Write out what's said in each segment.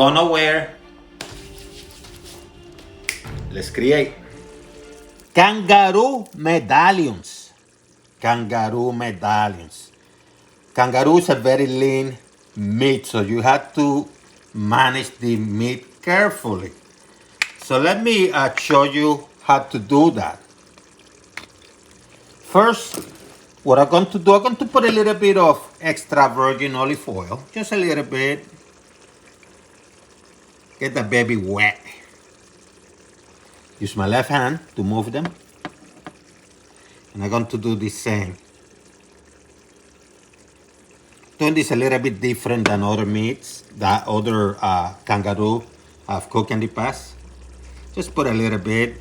go nowhere. Let's create Kangaroo Medallions. Kangaroo Medallions. Kangaroos are very lean meat, so you have to manage the meat carefully. So let me show you how to do that. First, what I'm going to do, I'm going to put a little bit of extra virgin olive oil, just a little bit. Get the baby wet. Use my left hand to move them. And I'm going to do the same. Doing this a little bit different than other meats that other kangaroo have cooked in the past. Just put a little bit.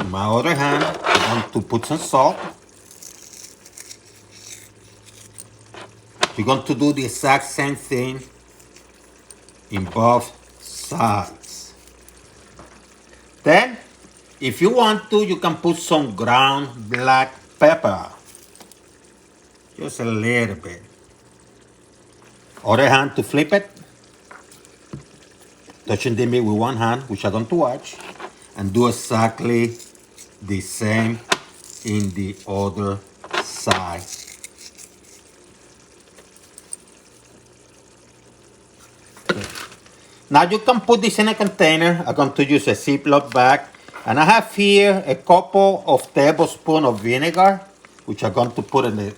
In my other hand, I'm going to put some salt. You're going to do the exact same thing in both sides. Then, if you want to, you can put some ground black pepper. Just a little bit. Other hand to flip it. Touching the meat with one hand, which I'm going to watch. And do exactly the same in the other side. Now you can put this in a container. I'm going to use a Ziploc bag. And I have here a couple of tablespoons of vinegar, which I'm going to put in the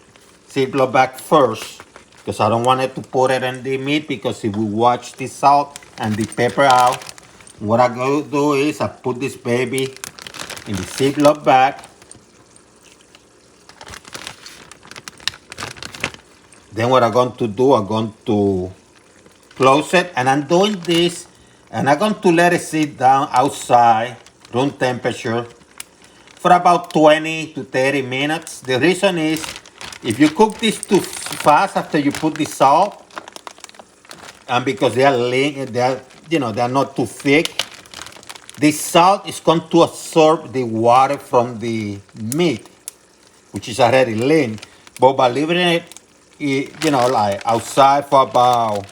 Ziploc bag first, because I don't want it to put it in the meat, because it will wash the salt and the pepper out. What I'm going to do is I put this baby in the Ziploc bag. Then what I'm going to do, I'm going to close it, and I'm doing this, and I'm going to let it sit down outside, room temperature, for about 20 to 30 minutes. The reason is, if you cook this too fast after you put the salt, and because they are lean, they are not too thick, the salt is going to absorb the water from the meat, which is already lean. But by leaving it, like outside for about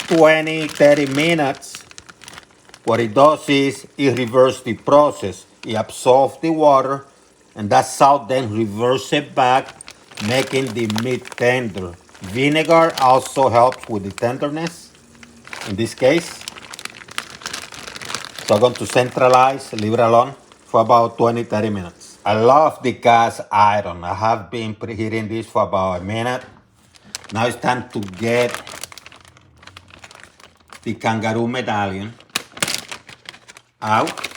20, 30 minutes, what it does is it reverses the process. It absorbs the water, and that salt then reverses it back, making the meat tender. Vinegar also helps with the tenderness, in this case. So I'm going to centralize, leave it alone for about 20, 30 minutes. I love the cast iron. I have been preheating this for about a minute. Now it's time to get the kangaroo medallion out.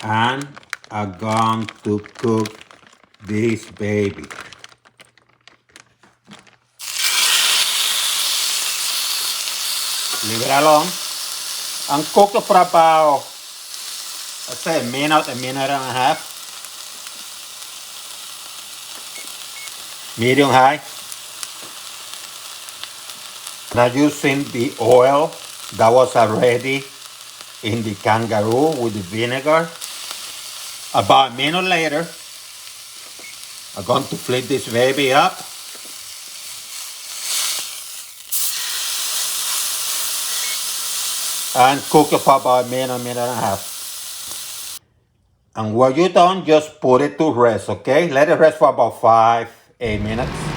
And I'm going to cook this baby. Leave it alone and cook it for about, let's say, a minute and a half. Medium high. Now using the oil that was already in the kangaroo with the vinegar. About a minute later, I'm going to flip this baby up. And cook it for about a minute and a half. And when you're done, just put it to rest, okay? Let it rest for about 5-8 minutes.